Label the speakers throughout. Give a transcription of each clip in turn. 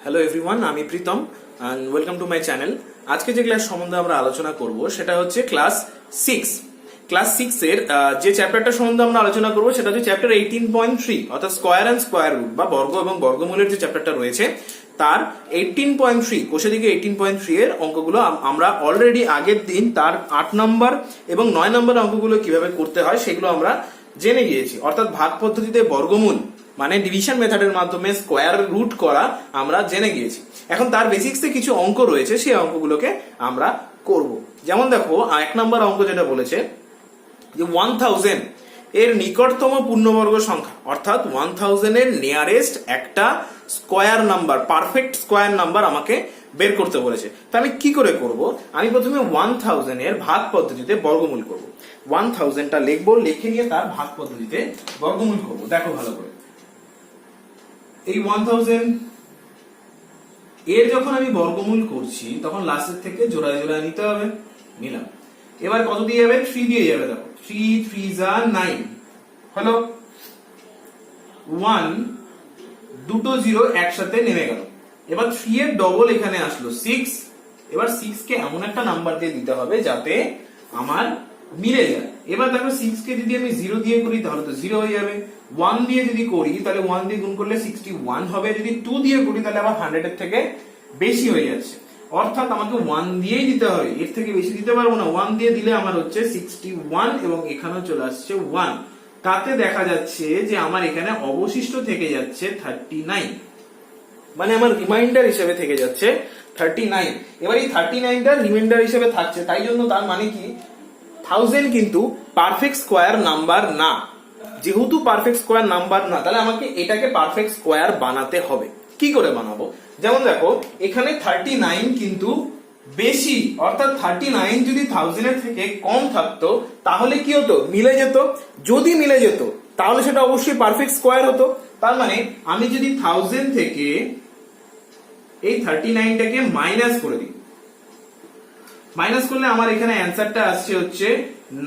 Speaker 1: Hello everyone, আমি Pritam and welcome to my channel. আজকে যে ক্লাস সম্বন্ধে আমরা আলোচনা করব সেটা হচ্ছে ক্লাস 6। ক্লাস 6 এর যে চ্যাপ্টারটা সম্বন্ধে আমরা আলোচনা করব সেটা হচ্ছে চ্যাপ্টার 18.3 অর্থাৎ স্কয়ার অ্যান্ড স্কয়ার রুট বা বর্গ এবং বর্গমূলের যে চ্যাপ্টারটা রয়েছে তার 18.3 কোষে দিকে 18.3 এর অঙ্কগুলো আমরা অলরেডি আগের দিন তার 8 নম্বর এবং 9 নম্বর অঙ্কগুলো কিভাবে করতে হয় সেগুলো আমরা জেনে গিয়েছি। অর্থাৎ ভাগ পদ্ধতিতে বর্গমূল মানে ডিভিশন মেথডের মাধ্যমে স্কয়ার রুট করা আমরা জেনে গিয়েছি। এখন তার বেসিক্সে কিছু অঙ্ক রয়েছে, সেই অঙ্কগুলোকে আমরা করব। যেমন দেখো 1 নম্বর অঙ্ক যেটা বলেছে যে 1000 এর নিকটতম পূর্ণবর্গ সংখ্যা অর্থাৎ 1000 এর নিয়ারেস্ট একটা square number, perfect square number আমাকে বের করতে বলেছে। তা আমি কি করে করব? আমি প্রথমে 1000 এর ভাগ পদ্ধতিতে বর্গমূল করব। 1000টা লিখবো, লিখে নিয়ে তার ভাগ পদ্ধতিতে বর্গমূল করব। দেখো ভালো করে, এই 1000 এর যখন আমি বর্গমূল করছি তখন লাস্টের থেকে জোড়ায় জোড়ায় নিতে হবে, নিলাম। এবার কত দিয়ে যাবে? 3 দিয়ে যাবে। দেখো 3 3 যা 9 হলো। 1 দুটো জিরো একসাথে নেমে গেল। এবার 3 এর ডবল এখানে আসলো 6। এবার 6 কে এমন একটা নাম্বার দিয়ে দিতে হবে যাতে আমার মিলে যায়। এবার দেখো 6 কে যদি আমি 0 দিয়ে করি তাহলে তো 0 হয়ে যাবে। 1 দিয়ে যদি করি তাহলে 1 দিয়ে গুণ করলে 61 হবে। যদি 2 দিয়ে করি তাহলে আবার 100 এর থেকে বেশি হয়ে যাচ্ছে। অর্থাৎ আমাকে 1 দিয়েই দিতে হবে, এর থেকে বেশি দিতে পারবো না। 1 দিয়ে দিলে আমার হচ্ছে 61 এবং এখানেও চলে আসছে 1। তাতে দেখা যাচ্ছে যে আমার এখানে অবশিষ্ট থেকে যাচ্ছে 39, মানে আমার রিমাইন্ডার হিসেবে থেকে যাচ্ছে 39। এবার এই 39টা রিমাইন্ডার হিসেবে থাকছে, তাই জন্য তার মানে কি 1000 কিন্তু পারফেক্ট স্কয়ার নাম্বার না। যেহেতু পারফেক্ট স্কয়ার নাম্বার না, তাহলে আমাকে এটাকে পারফেক্ট স্কয়ার বানাতে হবে। কি করে বানাবো? যেমন দেখো এখানে 39 কিন্তু বেশি, অর্থাৎ 39 যদি 1000 এর থেকে কম থাকতো তাহলে কি হতো? মিলে যেত। যদি মিলে যেত তাহলে সেটা অবশ্যই পারফেক্ট স্কয়ার হতো। তার মানে আমি যদি 1000 থেকে এই 39টাকে মাইনাস করে দিই, মাইনাস করলে আমার এখানে অ্যান্সারটা আসছে হচ্ছে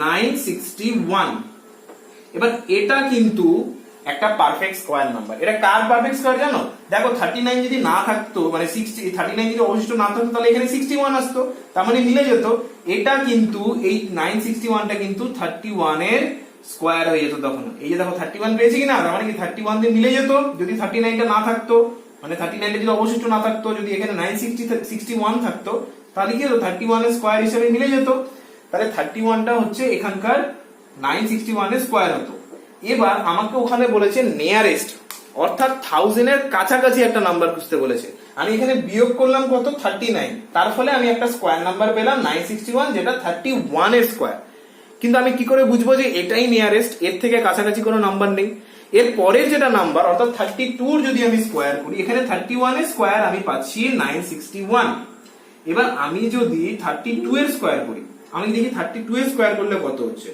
Speaker 1: 961। এবার এটা কিন্তু একটা পারফেক্ট স্কয়ার নাম্বার। এটা কার পারফেক্ট স্কয়ার জানো? দেখো 39 যদি না থাকতো, মানে 39 যদি অবশিষ্ট না থাকতো তাহলে এখানে 61 আসতো, তার মানে মিলে যেত। এটা কিন্তু এই 961টা কিন্তু 31 এর স্কয়ার হয়ে যেত তখন। এই যে দেখো 31 পেয়েছি কিনা, তার মানে কি 31 দিয়ে মিলে যেত যদি 39টা না থাকতো। মানে 39টা যদি অবশিষ্ট না থাকতো, যদি এখানে 961 থাকতো তাহলে কি হতো? 31 এর স্কয়ার হিসেবে মিলে যেত। তাহলে 31টা হচ্ছে এখানকার 961 এর স্কয়ার হতো। এবার আমাকে ওখানে বলেছে নিয়ারেস্ট, অর্থাৎ 1000 এর কাছাকাছি একটা নাম্বার খুঁজতে বলেছে। আমি এখানে বিয়োগ করলাম কত? 39, তার ফলে আমি একটা স্কয়ার নাম্বার পেলাম 961, যেটা 31 এর স্কয়ার। কিন্তু আমি কি করে বুঝবো যে এটাই নিয়ারেস্ট? এর থেকে কাছাকাছি কোনো নাম্বার নেই। এর পরের যেটা নাম্বার অর্থাৎ 32 যদি আমি স্কয়ার করি, এখানে 31 এর স্কয়ার আমি পাচ্ছি 961। এবার আমি যদি 32 এর স্কয়ার করি, আমি দেখি 32 এর স্কয়ার করলে কত হচ্ছে।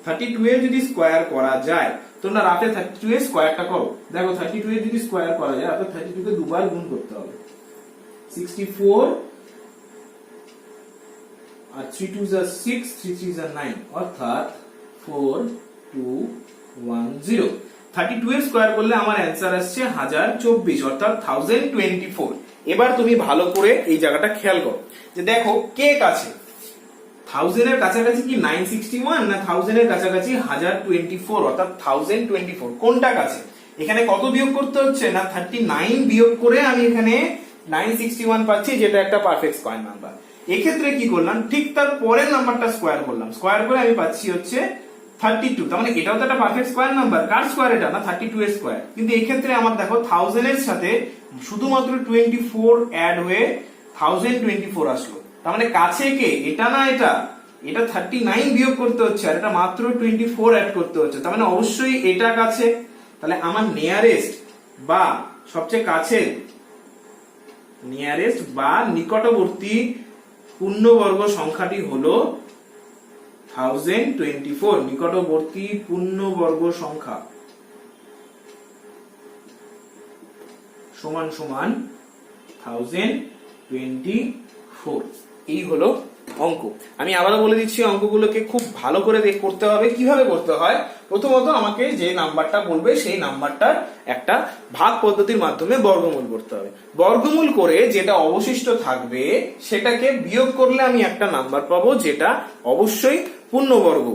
Speaker 1: 32 এর যদি স্কয়ার করা যায়, তোমরা রাতে 32 এর স্কয়ারটা করো। দেখো 32 এর যদি স্কয়ার করা যায়, অর্থাৎ 32 কে দুবার গুণ করতে হবে। 64 আর 3 2 যা 6, 3 3 যা 9, অর্থাৎ 4210। 32 এর স্কয়ার করলে আমার অ্যান্সার আসছে 1024, অর্থাৎ 1024। এবার তুমি ভালো করে এই জায়গাটা খেয়াল করো যে দেখো কে কাছে, 1000 এর কাছাকাছি কি 961 না 1000 এর কাছাকাছি 1024, অর্থাৎ 1024 কোনটা কাছে? এখানে কত বিয়োগ করতে হচ্ছে না 39 বিয়োগ করে আমি এখানে 961 পাচ্ছি, যেটা একটা পারফেক্ট স্কয়ার নাম্বার। এক্ষেত্রে কি করলাম? ঠিক তার পরের নাম্বারটা স্কয়ার করলাম, স্কয়ার করে আমি পাচ্ছি হচ্ছে 32। তার মানে এটাও তো একটা পারফেক্ট স্কয়ার নাম্বার। কার স্কয়ার? এটা না 32 এর স্কয়ার। কিন্তু এক্ষেত্রে আমার দেখো 1000 এর সাথে শুধুমাত্র 24 অ্যাড হয়ে 1024 আসলো। তার মানে কাছে কে? এটা না এটা, এটা 39 বিয়োগ করতে হচ্ছে আর এটা মাত্র 24 অ্যাড করতে হচ্ছে, তার মানে অবশ্যই এটা কাছে। তাহলে আমার নিয়ারেস্ট বা সবচেয়ে কাছে, নিয়ারেস্ট বা নিকটবর্তী পূর্ণবর্গ সংখ্যাটি হলো 1024। নিকটবর্তী পূর্ণবর্গ সংখ্যা সমান সমান 1024। এই হলো অঙ্ক। আমি আবারও বলে দিচ্ছি, অঙ্কগুলোকে খুব ভালো করে করতে হবে। কিভাবে করতে হয়? প্রথমত আমাকে যে নাম্বারটা বলবে সেই নাম্বারটার একটা ভাগ পদ্ধতির মাধ্যমে বর্গমূল করতে হবে। বর্গমূল করে যেটা অবশিষ্ট থাকবে সেটাকে বিয়োগ করলে আমি একটা নাম্বার পাবো, যেটা অবশ্যই পূর্ণবর্গ।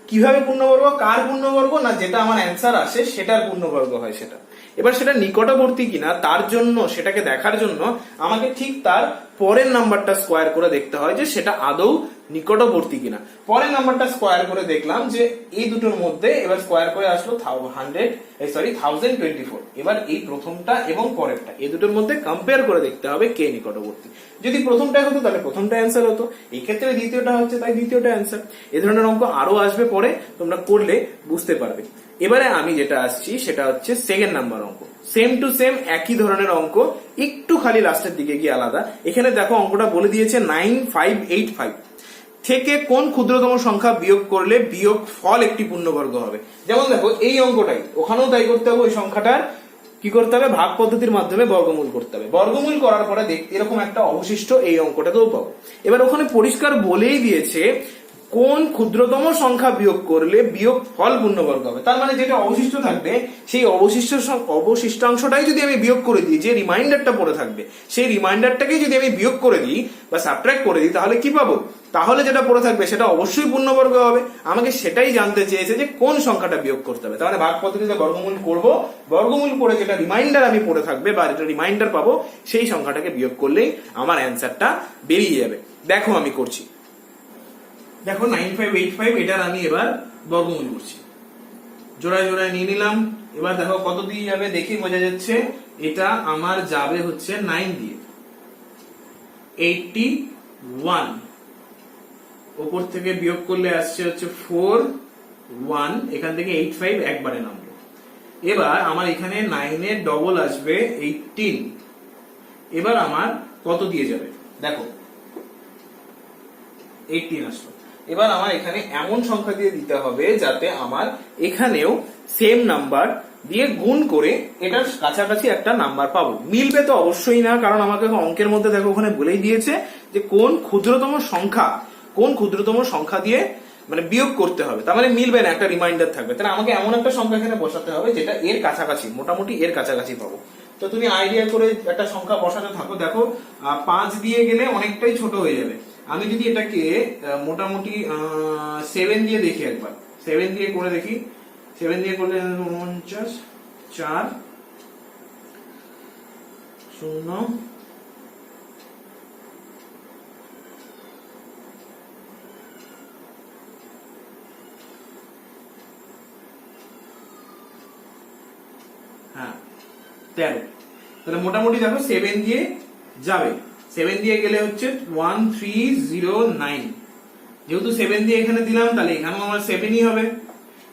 Speaker 1: কিভাবে পূর্ণবর্গ? কার পূর্ণবর্গ? না, যেটা আমার অ্যান্সার আসে সেটার পূর্ণবর্গ হয় সেটা। এবার সেটা নিকটবর্তী কিনা তার জন্য, সেটাকে দেখার জন্য আমাকে ঠিক তার পরের নাম্বারটা স্কোয়ার করে দেখতে হয় যে সেটা আদৌ নিকটবর্তী কিনা। পরের নাম্বারটা স্কোয়ার করে দেখলাম যে এই দুটোর মধ্যে, এবার স্কোয়ার করে আসলো 1024। এবার এই প্রথমটা এবং পরেরটা এই দুটোর মধ্যে কম্পেয়ার করে দেখতে হবে কে নিকটবর্তী। যদি প্রথমটা হতো তাহলে প্রথমটা অ্যান্সার হতো, এই ক্ষেত্রে দ্বিতীয়টা হচ্ছে তাই দ্বিতীয়টা অ্যান্সার। এই ধরনের অঙ্ক আরো আসবে পরে, তোমরা করলে বুঝতে পারবে। এবারে আমি যেটা আসছি সেটা হচ্ছে সেকেন্ড নাম্বার অঙ্ক। সেম টু সেম একই ধরনের অঙ্ক, একটু খালি লাস্টের দিকে গিয়ে আলাদা। এখানে দেখো অঙ্কটা বলে দিয়েছে 9585 থেকে কোন ক্ষুদ্রতম সংখ্যা বিয়োগ করলে বিয়োগ ফল একটি পূর্ণবর্গ হবে। যেমন দেখো এই অঙ্কটাই, ওখানেও তাই করতে হবে। ওই সংখ্যাটার কি করতে হবে? ভাগ পদ্ধতির মাধ্যমে বর্গমূল করতে হবে। বর্গমূল করার পরে এরকম একটা অবশিষ্ট এই অঙ্কটাতেও পাবো। এবার ওখানে পরিষ্কার বলেই দিয়েছে কোন ক্ষুদ্রতম সংখ্যা বিয়োগ করলে বিয়োগ ফল পূর্ণবর্গ হবে। তার মানে যেটা অবশিষ্ট থাকবে সেই অবশিষ্টাংশটাই যদি আমি বিয়োগ করে দিই, যে রিমাইন্ডারটা পড়ে থাকবে সেই রিমাইন্ডারটাকে যদি আমি বিয়োগ করে দিই বা সাবট্রাক্ট করে দিই, তাহলে কি পাবো? তাহলে যেটা পড়ে থাকবে সেটা অবশ্যই পূর্ণবর্গ হবে। আমাকে সেটাই জানতে চেয়েছে যে কোন সংখ্যাটা বিয়োগ করতে হবে। তাহলে ভাগ পদ্ধতিতে বর্গমূল করব, বর্গমূল করে যেটা রিমাইন্ডার আমি পড়ে থাকবে বা যেটা রিমাইন্ডার পাবো সেই সংখ্যাটাকে বিয়োগ করলেই আমার অ্যান্সারটা বেরিয়ে যাবে। দেখো আমি করছি, দেখো 9585 এটার আমি এবার বর্গমূল করছি, জোড়ায় জোড়ায় নিয়ে নিলাম। এবার দেখো কত দিয়ে যাবে দেখি, বোঝা যাচ্ছে এটা আমার যাবে হচ্ছে 9 দিয়ে। 81 উপর থেকে বিয়োগ করলে আসছে হচ্ছে 41, এখান থেকে 85 একবারে নামলো। এবার আমার এখানে 9 এর ডবল আসবে 18। এবার আমার কত দিয়ে যাবে দেখো, 18 আসলো। এবার আমার এখানে এমন সংখ্যা দিয়ে দিতে হবে যাতে আমার এখানেও সেম নাম্বার দিয়ে গুণ করে এটার কাছাকাছি একটা নাম্বার পাবো। মিলবে তো অবশ্যই না, কারণ আমাকে অঙ্কের মধ্যে দেখো ওখানে বলেই দিয়েছে যে কোন ক্ষুদ্রতম সংখ্যা দিয়ে মানে বিয়োগ করতে হবে। তার মানে মিলবে না, একটা রিমাইন্ডার থাকবে। তাহলে আমাকে এমন একটা সংখ্যা এখানে বসাতে হবে যেটা এর কাছাকাছি, মোটামুটি এর কাছাকাছি পাবো। তো তুমি আইডিয়া করে একটা সংখ্যা বসাতে থাকো। দেখো 5 দিয়ে গেলে অনেকটাই ছোট হয়ে যাবে। আমি যদি এটাকে মোটামুটি 7 দিয়ে দেখি, একবার 7 দিয়ে করে দেখি। 7 দিয়ে করলে 49 4 0 হ্যাঁ 13। তাহলে মোটামুটি দেখো 7 দিয়ে যাবে। 7 দিয়ে গেলে হচ্ছে 1309। যেহেতু 7 দিয়ে এখানে দিলাম তাহলে এখানেও আমার 7ই হবে।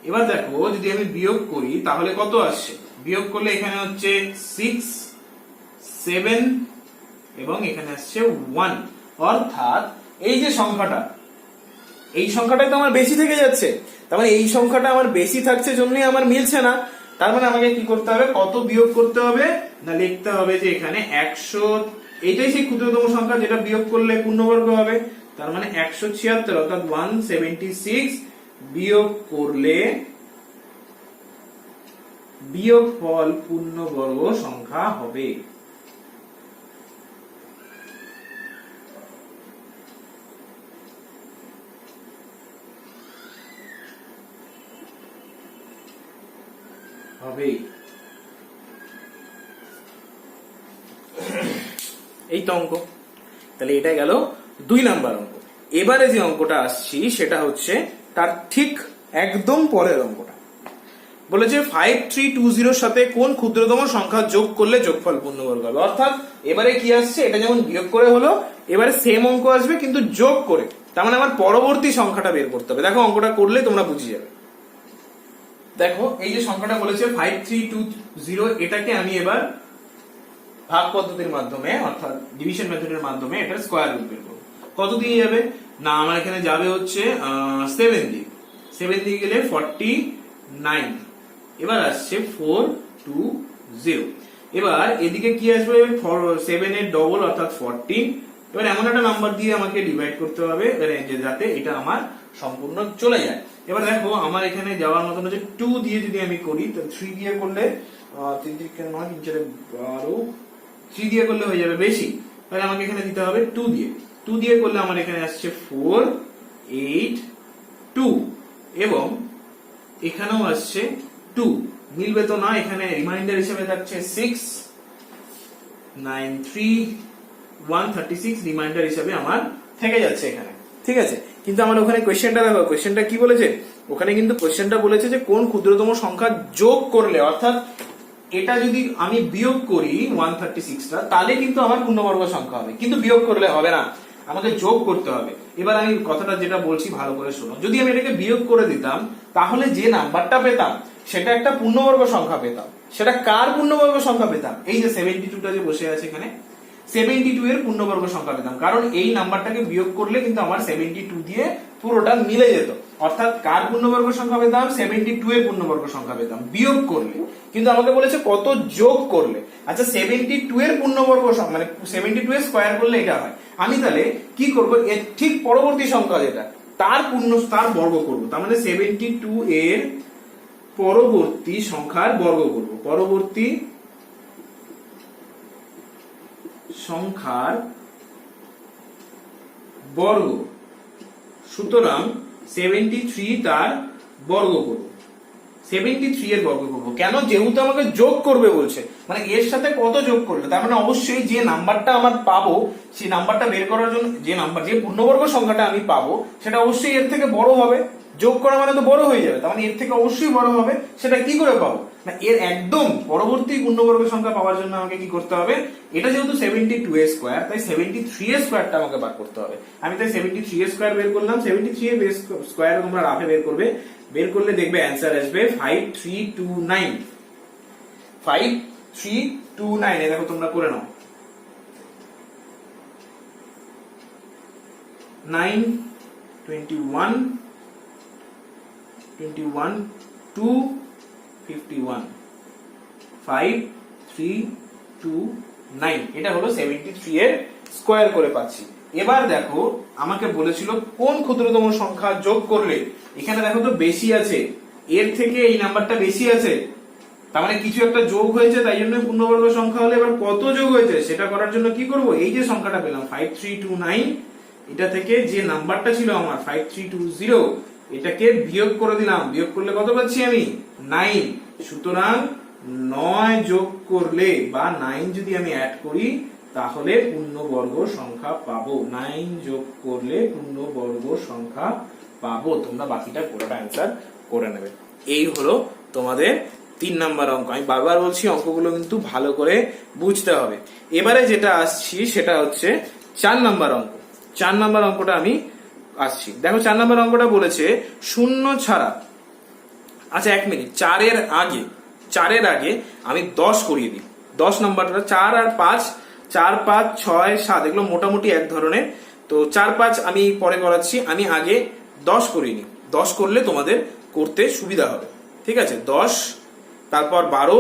Speaker 1: এবার দেখো যদি আমি বিয়োগ করি তাহলে কত আসছে? বিয়োগ করলে এখানে হচ্ছে 6 7 এবং এখানে আসছে 1। অর্থাৎ এই যে সংখ্যাটা, এই সংখ্যাটাই তো আমার বেশি থেকে যাচ্ছে। তার মানে এই সংখ্যাটা আমার বেশি থাকছে জন্যই আমার মিলছে না। তার মানে আমাকে কি করতে হবে? কত বিয়োগ করতে হবে? না, লিখতে হবে যে এখানে 100, এটাই সেই ক্ষুদ্রতম সংখ্যা যেটা বিয়োগ করলে পূর্ণবর্গ হবে। তার মানে 176 অর্থাৎ 176 বিয়োগ করলে বিয়োগফল পূর্ণবর্গ সংখ্যা হবে। এই তো অঙ্ক। তাহলে এটা গেল 2 নাম্বার অঙ্ক। এবারে যে অঙ্কটা আসছি সেটা হচ্ছে তার ঠিক একদম পরের অঙ্কটা। বলেছে 5320 সাথে কোন ক্ষুদ্রতম সংখ্যা যোগ করলে যোগফল পূর্ণবর্গ হবে। অর্থাৎ এবারে কি আসছে, এটা যেমন বিয়োগ করে হলো, এবারে সেম অঙ্ক আসবে কিন্তু যোগ করে। তার মানে আমার পরবর্তী সংখ্যাটা বের করতে হবে। দেখো অঙ্কটা করলে তোমরা বুঝে যাবে। দেখো এই যে সংখ্যাটা বলেছে 5320, এটাকে আমি এবার ভাগ পদ্ধতির মাধ্যমে অর্থাৎ ডিভিশন মেথডের মাধ্যমে এটার স্কয়ার রুট বের করব। কত দিয়ে যাবে? না, আমার এখানে যাবে হচ্ছে 7 দিয়ে। 7 দিয়ে গেলে 49। এবার আসছে 420। এবার এদিকে কি আসবে? 7 এর ডবল অর্থাৎ 14। এবার এমন একটা নাম্বার দিয়ে আমাকে ডিভাইড করতে হবে যাতে এটা আমার সম্পূর্ণ চলে যায়। এবার দেখো আমার এখানে যাওয়ার মতন হচ্ছে 2 দিয়ে যদি আমি করি, তো 3 দিয়ে করলে 3 3 9 3 4 12, 3 দিয়ে করলে হয়ে যাবে বেশি, তাহলে আমাকে এখানে দিতে হবে 2 দিয়ে। 2 দিয়ে করলে আমার এখানে আসছে 4 8 2, এবং এখানেও আসছে 2, মিলবে তো না, এখানে রিমাইন্ডার হিসেবে থাকছে 6 9 3 136 রিমাইন্ডার হিসেবে আমার থেকে যাচ্ছে এখানে, ঠিক আছে। কিন্তু আমার ওখানে কোশ্চেনটা দেখো, কোশ্চেনটা কি বলেছে, ওখানে কিন্তু কোশ্চেনটা বলেছে যে কোন ক্ষুদ্রতম সংখ্যা যোগ করলে, অর্থাৎ এটা যদি আমি বিয়োগ করি 136টা, তাহলে কিন্তু আমার পূর্ণবর্গ সংখ্যা হবে, কিন্তু বিয়োগ করলে হবে না, আমাকে যোগ করতে হবে। এবার আমি কথাটা যেটা বলছি ভালো করে শোনো, যদি আমি এটাকে বিয়োগ করে দিতাম তাহলে যে নাম্বারটা পেতাম সেটা একটা পূর্ণবর্গ সংখ্যা পেতাম। সেটা কার পূর্ণবর্গ সংখ্যা পেতাম? এই যে 72টা যে বসে আছে এখানে, 72 এর পূর্ণবর্গ সংখ্যা পেতাম, কারণ এই নাম্বারটাকে বিয়োগ করলে কিন্তু আমার 72 দিয়ে পুরোটা মিলে যেত। অর্থাৎ কার পূর্ণবর্গ সংখ্যা পেতাম? 72 এর পূর্ণবর্গ সংখ্যা পেতাম বিয়োগ করলে। কিন্তু আমাকে বলেছে কত যোগ করলে। আচ্ছা 72 এর পূর্ণবর্গ সংখ্যা মানে 72 এর স্কয়ার করলে এটা হয়। আমি তাহলে কি করব, এর ঠিক পরবর্তী সংখ্যা যেটা তার বর্গ করব। তার মানে 72 এর পরবর্তী সংখ্যার বর্গ করব, পরবর্তী সংখ্যার বর্গ। সুতরাং 73 তার বর্গ করব, 73 এর বর্গ করব। কেন? যেহেতু আমাকে যোগ করবে বলছে, মানে এর সাথে কত যোগ করলে, তার মানে অবশ্যই যে নাম্বারটা আমার পাবো সেই নাম্বারটা বের করার জন্য যে পূর্ণবর্গ সংখ্যাটা আমি পাবো সেটা অবশ্যই এর থেকে বড় হবে। যোগ করা মানে তো বড় হয়ে যাবে, তার মানে এর থেকে অবশ্যই বড় হবে। সেটা কি করে পাবো না, এর একদম পরবর্তী পূর্ণবর্গ সংখ্যা পাওয়ার জন্য আমাকে কি করতে হবে, এটা যেহেতু 72 এর স্কয়ার, তাই 73 এর স্কয়ারটা আমাকে বার করতে হবে। আমি তাই 73 এর স্কয়ার বের করলাম। 73 এর স্কয়ার তোমরা রাফে বের করবে, বের করলে দেখবে অ্যান্সার আসবে 5329। 5329 এ দেখো তোমরা করে নাও। 9 21 21 2 51 5 3 2 9, এটা হলো 73 এর স্কয়ার করে পাচ্ছি। এবার দেখো আমাকে বলেছিল কোন ক্ষুদ্রতম সংখ্যা যোগ করলে, এখানে দেখো তো বেশি আছে, এর থেকে এই নাম্বারটা বেশি আছে, তার মানে কিছু একটা যোগ হয়েছে, তাই জন্য পূর্ণবর্গ সংখ্যা হলে এবার কত যোগ হয়েছে সেটা করার জন্য কি করব, এই যে সংখ্যাটা পেলাম 5329, এটা থেকে যে নাম্বারটা ছিল আমার 5320, এটাকে বিয়োগ করে দিলাম। বিয়োগ করলে কত পাচ্ছি আমি? 9। সুতরাং 9 যোগ করলে বা 9 যদি আমি অ্যাড করি তাহলে পূর্ণবর্গ সংখ্যা পাবো। 9 যোগ করলে পূর্ণবর্গ সংখ্যা পাবো। তোমরা বাকিটা পুরোটা অ্যান্সার করে নেবে। এই হলো তোমাদের 3 নাম্বার অঙ্ক। আমি বারবার বলছি অঙ্কগুলো কিন্তু ভালো করে বুঝতে হবে। এবারে যেটা আসছি সেটা হচ্ছে 4 নাম্বার অঙ্ক। 4 নাম্বার অঙ্কটা আমি আসছি। দেখো 4 নাম্বার অঙ্কটা বলেছে শূন্য ছাড়া, আচ্ছা 1 মিনিট, 4 এর আগে আমি 10 করিয়ে দিই। 10 নাম্বারটা 4 আর 5, 4 5 6 7 এগুলো মোটামুটি এক ধরনের, তো 4 5 আমি পরে করাচ্ছি, আমি আগে 10 করিয়ে নিই। 10 করলে তোমাদের করতে সুবিধা হবে, ঠিক আছে। 10, তারপর 12,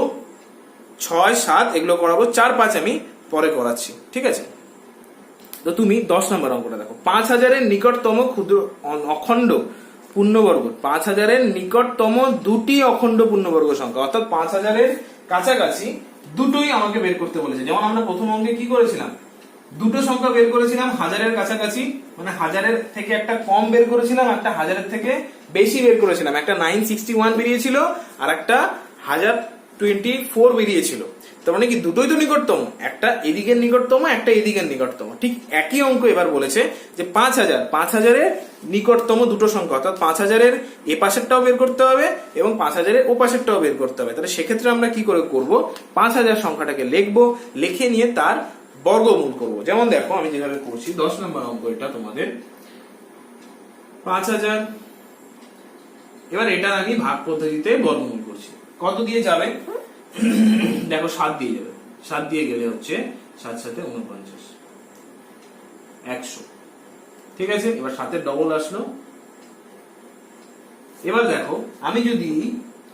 Speaker 1: 6 7 এগুলো করাবো, 4 5 আমি পরে করাচ্ছি, ঠিক আছে। তো তুমি 10 নম্বর অঙ্কটা দেখো, 5000 এর নিকটতম ক্ষুদ্র অখণ্ড পূর্ণবর্গ, 5000 এর নিকটতম দুটি অখণ্ড পূর্ণবর্গ সংখ্যা, অর্থাৎ 5000 এর কাছাকাছি দুটোই আমাকে বের করতে বলেছে। যেমন আমরা প্রথম অঙ্কে কি করেছিলাম, দুটো সংখ্যা বের করেছিলাম হাজারের কাছাকাছি, মানে হাজারের থেকে একটা কম বের করেছিলাম, একটা হাজারের থেকে বেশি বের করেছিলাম। একটা 961 বেরিয়েছিল আর একটা 1024 বেরিয়েছিল। তার মানে কি দুটোই তো নিকটতম, একটা এদিকের নিকটতম, একটা এদিকের নিকটতম। ঠিক একই অঙ্ক এবার বলেছে যে 5000 এর নিকটতম দুটো সংখ্যা, অর্থাৎ 5000 এর এ পাশেরটাও বের করতে হবে এবং 5000 এর ও পাশেরটাও বের করতে হবে। তাহলে সেক্ষেত্রে আমরা কি করে করব, 5000 সংখ্যাটাকে লিখবো, লিখে নিয়ে তার বর্গমূল করব। যেমন দেখো আমি যেভাবে করছি, 10 নম্বর অঙ্ক এটা তোমাদের 5000, এবার এটা আমি ভাগ পদ্ধতিতে বর্গমূল করছি। কত দিয়ে যাবে দেখো, 7 দিয়ে যাবে। 7 দিয়ে গেলে হচ্ছে 7 7 49, 100, ঠিক আছে। এবার 7 এর ডবল আসলো। এবার দেখো আমি যদি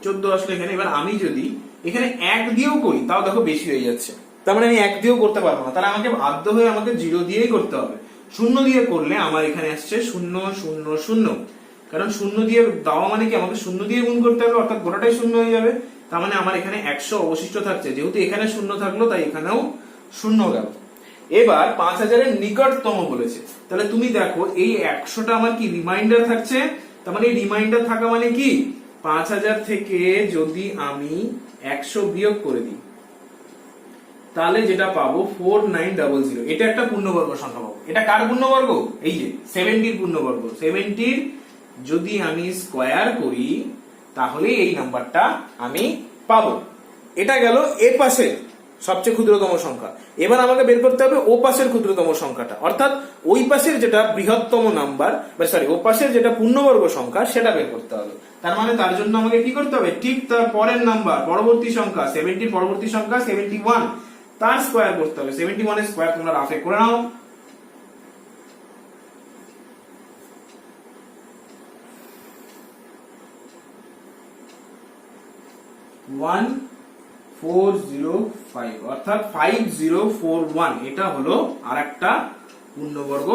Speaker 1: 14 আসলো এখানে, এবার আমি যদি এখানে 1 দিয়েও করি তাও দেখো বেশি হয়ে যাচ্ছে, তার মানে আমি 1 দিয়েও করতে পারবো না, তাহলে আমাকে বাধ্য হয়ে আমাকে 0 দিয়েই করতে হবে। 0 দিয়ে করলে আমার এখানে আসছে 0 0 0, কারণ শূন্য দিয়ে দেওয়া মানে কি আমাকে শূন্য দিয়ে গুণ করতে হবে, অর্থাৎ গোটাটাই শূন্য হয়ে যাবে। তার মানে আমার এখানে 100 অবশিষ্ট থাকছে, যেহেতু এখানে শূন্য থাকলো তাই এখানেও শূন্য গেল। এবার 5000-এর নিকটতম বলেছে, তাহলে তুমি দেখো এই 100টা আমার কি রিমাইন্ডার থাকছে, তার মানে এই রিমাইন্ডার থাকা মানে কি 5000 থেকে যদি আমি 100 বিয়োগ করে দিই তাহলে যেটা পাবো 4900, এটা একটা পূর্ণবর্গ সংখ্যা পাবো। এটা কার পূর্ণবর্গ? এই যে 70-র পূর্ণবর্গ। 70-র যদি আমি স্কয়ার করি তাহলে এই নাম্বারটা আমি পাবো। এটা গেল এ পাশে সবচেয়ে ক্ষুদ্রতম সংখ্যা। এবার আমাকে বের করতে হবে ও পাশের ক্ষুদ্রতম সংখ্যাটা, অর্থাৎ ওই পাশের যেটা বৃহত্তম নাম্বার, ও পাশের যেটা পূর্ণবর্গ সংখ্যা সেটা বের করতে হবে। তার মানে তার জন্য আমাকে কি করতে হবে, ঠিক তার পরের নাম্বার পরবর্তী সংখ্যা 70-র পরবর্তী সংখ্যা 71 তার স্কয়ার করতে হবে। 71 এর স্কয়ার তোমরা রাফে করে নাও। 1405 অর্থাৎ 5041, এটা হলো আরেকটা পূর্ণবর্গ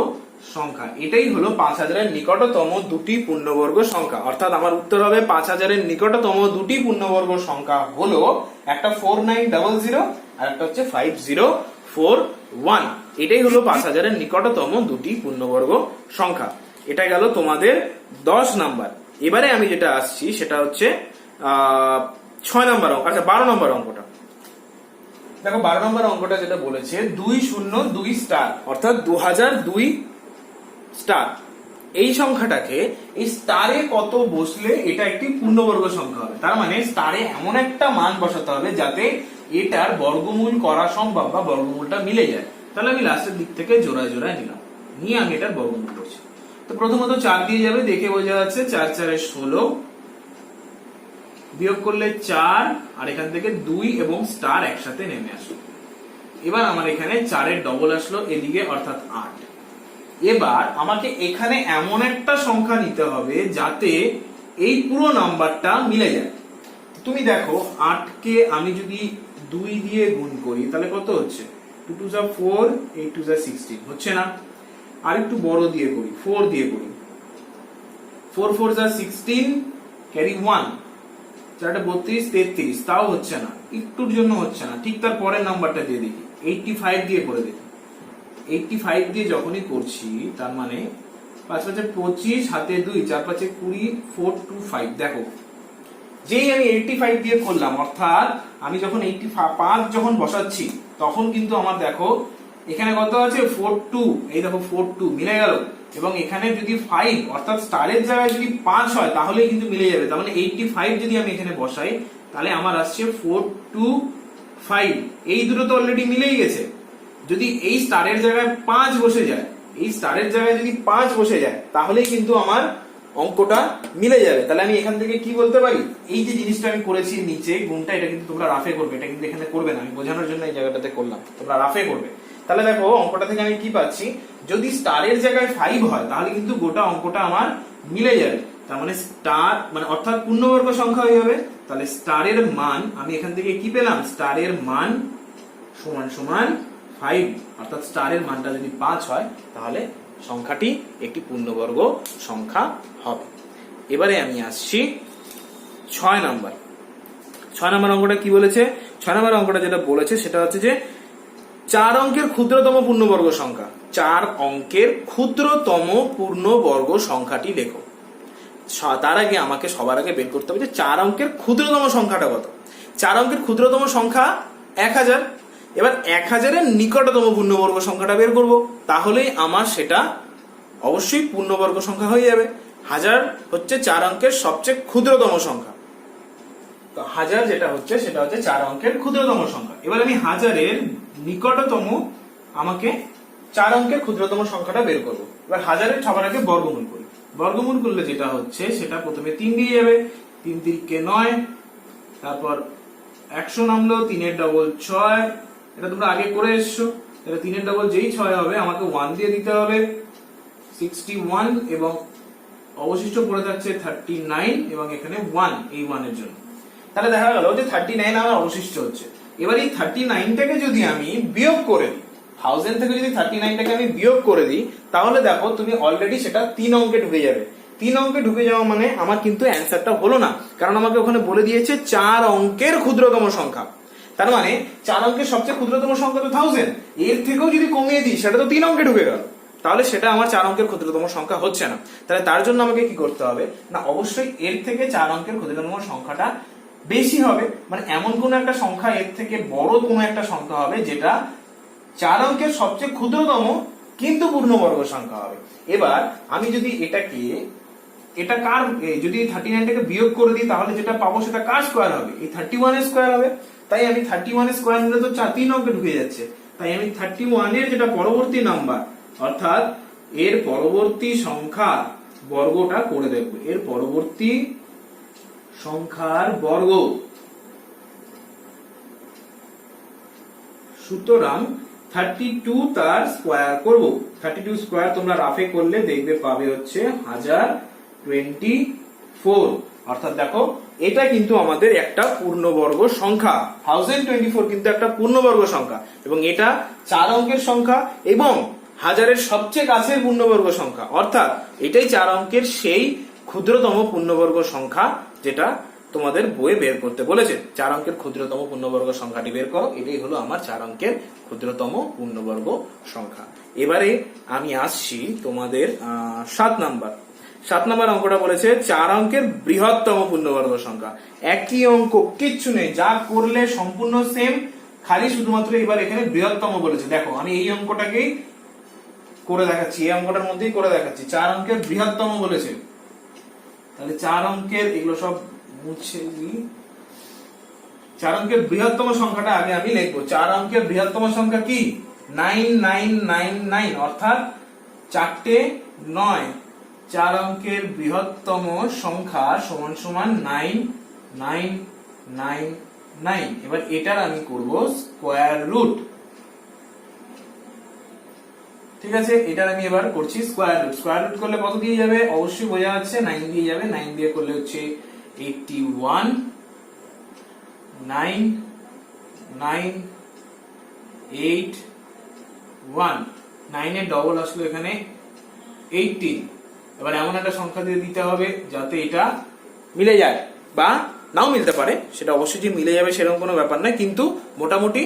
Speaker 1: সংখ্যা। এটাই হলো 5000-এর নিকটতম দুটি পূর্ণবর্গ সংখ্যা। অর্থাৎ আমার উত্তর হবে 5000-এর নিকটতম দুটি পূর্ণবর্গ সংখ্যা হলো একটা 4900 আর একটা হচ্ছে 5041। এটাই হলো 5000-এর নিকটতম দুটি পূর্ণবর্গ সংখ্যা। এটা গেল তোমাদের 10 নাম্বার। এবারে আমি যেটা আসছি সেটা হচ্ছে 6 নাম্বার অঙ্ক, আচ্ছা 12 নাম্বার অঙ্কটা দেখো। 12 নাম্বার অঙ্কটা যেটা বলেছে 202 স্টার অর্থাৎ 2002 স্টার, এই সংখ্যাটাকে এই স্টারে কত বসলে এটা একটি পূর্ণবর্গ সংখ্যা হবে। তার মানে স্টারে এমন একটা মান বসাতে হবে যাতে এটার বর্গমূল করা সম্ভব বা বর্গমূলটা মিলে যায়। তাহলে আমি লাস্টের দিক থেকে জোড়ায় জোড়ায় নিলাম, নিয়ে আমি এটার বর্গমূল করছি। তো প্রথমত 4 দিয়ে যাবে, দেখে বোঝা যাচ্ছে 4 4 16, বিয়োগ করলে 4 আর এখান থেকে 2 এবং স্টার একসাথে নেমে আসলো। এবার আমার এখানে 4-এর ডবল আসলো এদিকে অর্থাৎ 8। এবার আমাকে এখানে এমন একটা সংখ্যা নিতে হবে যাতে এই পুরো নাম্বারটা মিলে যায়। তুমি দেখো 8 কে আমি যদি 2 দিয়ে গুণ করি তাহলে কত হচ্ছে, 2 2 যা 4, 8 2 যা 16, হচ্ছে না। আর একটু বড় দিয়ে করি, 4 দিয়ে করি, 4 4 যা 16, ক্যারি 1, 4 32 33, তাও হচ্ছে না, একটুর জন্য হচ্ছে না। ঠিক তার পরের নাম্বারটা দিয়ে দেখি, 85 দিয়ে করে দেখি। 85 দিয়ে যখনই করছি তার মানে 5 5 25, হাতে 2, 4 5 20, 4 2 5। দেখো যেই আমি 85 দিয়ে করলাম, অর্থাৎ আমি যখন 85 যখন বসাচ্ছি তখন কিন্তু আমার দেখো এখানে কত আছে 42, এই দেখো 42 মিলে গেল। এবং এখানে যদি 5 অর্থাৎ স্টারের জায়গায় যদি 5 হয় তাহলে কিন্তু মিলে যাবে। তার মানে 85 যদি আমি এখানে বসাই তাহলে আমার আসছে 425। এই দুটো তো অলরেডি মিলেই গেছে। যদি এই স্টারের জায়গায় 5 বসে যায়, এই স্টারের জায়গায় যদি 5 বসে যায় তাহলেই কিন্তু আমার অঙ্কটা মিলে যাবে। তাহলে আমি এখান থেকে কি বলতে পারি, এই যে জিনিসটা আমি করেছি নিচে গুণটা, এটা কিন্তু তোমরা রাফে করবে, এটা কিন্তু এখানে করবে না, আমি বোঝানোর জন্য এই জায়গাটাতে করলাম, তোমরা রাফে করবে। তাহলে দেখো অঙ্কটা থেকে আমি কি পাচ্ছি, যদি স্টারের জায়গায় 5 হয় তাহলে কিন্তু গোটা অঙ্কটা আমার মিলে যাবে। তার মানে স্টার মানে অর্থাৎ পূর্ণবর্গ সংখ্যা হয়ে যাবে। তাহলে স্টারের মান আমি এখান থেকে কি পেলাম, স্টারের মান সমান সমান 5, অর্থাৎ স্টারের মানটা যদি 5 হয় তাহলে সংখ্যাটি একটি পূর্ণবর্গ সংখ্যা হবে। এবারে আমি আসছি 6 নাম্বার। 6 নাম্বার অঙ্কটা কি বলেছে, 6 নাম্বার অঙ্কটা যেটা বলেছে সেটা হচ্ছে যে 4 অঙ্কের ক্ষুদ্রতম পূর্ণবর্গ সংখ্যা। 4 অঙ্কের ক্ষুদ্রতম পূর্ণবর্গ সংখ্যাটি লেখো। তার আগে আমাকে সবার আগে বের করতে হবে যে 4 অঙ্কের ক্ষুদ্রতম সংখ্যাটা কত। 4 অঙ্কের ক্ষুদ্রতম সংখ্যা 1000। এবার 1000-এর নিকটতম পূর্ণবর্গ সংখ্যাটা বের করব, তাহলেই আমার সেটা অবশ্যই পূর্ণবর্গ সংখ্যা হয়ে যাবে। 1000 হচ্ছে 4 অঙ্কের সবচেয়ে ক্ষুদ্রতম সংখ্যা। তো 1000 যেটা হচ্ছে সেটা হচ্ছে 4 অঙ্কের ক্ষুদ্রতম সংখ্যা। এবার আমি 1000-এর নিকটতম আমাকে 4 অঙ্কের ক্ষুদ্রতম সংখ্যাটা বের করব। এবার 1000-এর সবার আগে বর্গমূল করি। বর্গমূল করলে যেটা হচ্ছে সেটা প্রথমে 3 দিয়ে যাবে, 3 3 9, তারপর 100 নামলো, 3-এর ডবল 6, এটা তোমরা আগে করে এসছো। এটা 3-এর ডবল যেই 6 হবে আমাকে 1 দিয়ে দিতে হবে, 61, এবং অবশিষ্ট পড়ে থাকছে 39 এবং এখানে 1 এই 1 এর জন্য। তাহলে দেখা গেল যে 39 আমার অবশিষ্ট হচ্ছে। এবার এই 39টাকে যদি আমি বিয়োগ করে দিই, 1000 থেকে যদি 39টাকে আমি বিয়োগ করে দিই তাহলে দেখো তুমি অলরেডি সেটা 3 অঙ্কে ঢুকে যাবে। 3 অঙ্কে ঢুকে যাওয়া মানে আমার কিন্তু অ্যান্সারটা হলো না, কারণ আমাকে ওখানে বলে দিয়েছে 4 অঙ্কের ক্ষুদ্রতম সংখ্যা। তার মানে 4 অঙ্কের সবচেয়ে ক্ষুদ্রতম সংখ্যা তো 1000, এর থেকেও যদি কমিয়ে দিই সেটা তো 3 অঙ্কে ঢুকে গেল, তাহলে সেটা আমার 4 অঙ্কের ক্ষুদ্রতম সংখ্যা হচ্ছে না। তাহলে তার জন্য আমাকে কি করতে হবে না, অবশ্যই এর থেকে 4 অঙ্কের ক্ষুদ্রতম সংখ্যাটা বেশি হবে, মানে এমন কোন একটা সংখ্যা এর থেকে বড় কোন একটা সংখ্যা হবে যেটা 4 অঙ্কের সবচেয়ে ক্ষুদ্রতম কিন্তু পূর্ণবর্গ সংখ্যা হবে। এবার আমি যদি এটা কার যদি 39টাকে বিয়োগ করে দিই তাহলে যেটা পাবো সেটা কার স্কয়ার হবে, এই 31 এর স্কয়ার হবে। তাই আমি 31 এর স্কয়ার নিলে তো 3 অঙ্কে ঢুকে যাচ্ছে, তাই আমি 31 এর যেটা পরবর্তী নাম্বার অর্থাৎ এর পরবর্তী সংখ্যা বর্গটা করে দেখব, এর পরবর্তী সংখ্যার বর্গ। সুতরাং 32 তার স্কয়ার করব, 32 স্কয়ার তোমরা রাফে করলে দেখবে পাবে হচ্ছে 1024। অর্থাৎ দেখো এটা কিন্তু আমাদের একটা পূর্ণবর্গ সংখ্যা, 1024 কিন্তু একটা পূর্ণবর্গ সংখ্যা, এবং এটা 4 অঙ্কের সংখ্যা এবং 1000-এর সবচেয়ে কাছের পূর্ণবর্গ সংখ্যা। অর্থাৎ এটাই 4 অঙ্কের সেই ক্ষুদ্রতম পূর্ণবর্গ সংখ্যা যেটা তোমাদের বইয়ে বের করতে বলেছে। 4 অঙ্কের ক্ষুদ্রতম পূর্ণবর্গ সংখ্যাটি বের করো, এটাই হলো আমার 4 অঙ্কের ক্ষুদ্রতম পূর্ণবর্গ সংখ্যা। এবারে আমি আসছি তোমাদের 7 নাম্বার অঙ্কটা বলেছে 4 অঙ্কের বৃহত্তম পূর্ণবর্গ সংখ্যা। একই অঙ্ক, কিচ্ছু নেই, যা করলে সম্পূর্ণ সেম, খালি শুধুমাত্র এবার এখানে বৃহত্তম বলেছে। দেখো আমি এই অঙ্কটাকেই করে দেখাচ্ছি, এই অঙ্কটার মধ্যেই করে দেখাচ্ছি। 4 অঙ্কের বৃহত্তম বলেছে, তাহলে 4 অঙ্কের এগুলো সব মুছে দিই। 4 অঙ্কের বৃহত্তম সংখ্যাটা আগে আমি লিখবো। 4 অঙ্কের বৃহত্তম সংখ্যা কি? 9999, অর্থাৎ 4টে 9। 4 অঙ্কের বৃহত্তম সংখ্যা সমান সমান 9999। এবার এটার আমি করব স্কয়ার রুট। ঠিক আছে, এটার আমি এবার করছি স্কয়ার রুট। স্কয়ার রুট করলে কত দিয়ে যাবে? অবশ্যই বোঝা যাচ্ছে 9 দিয়ে যাবে। 9 দিয়ে করলে হচ্ছে 81, 9 9 8 1, 9 এর ডবল আসলো এখানে 18। এবার এমন একটা সংখ্যা দিয়ে দিতে হবে যাতে এটা মিলে যায়, বা নাও মিলতে পারে, সেটা অবশ্যই যে মিলে যাবে সেরকম কোনো ব্যাপার নয়, কিন্তু মোটামুটি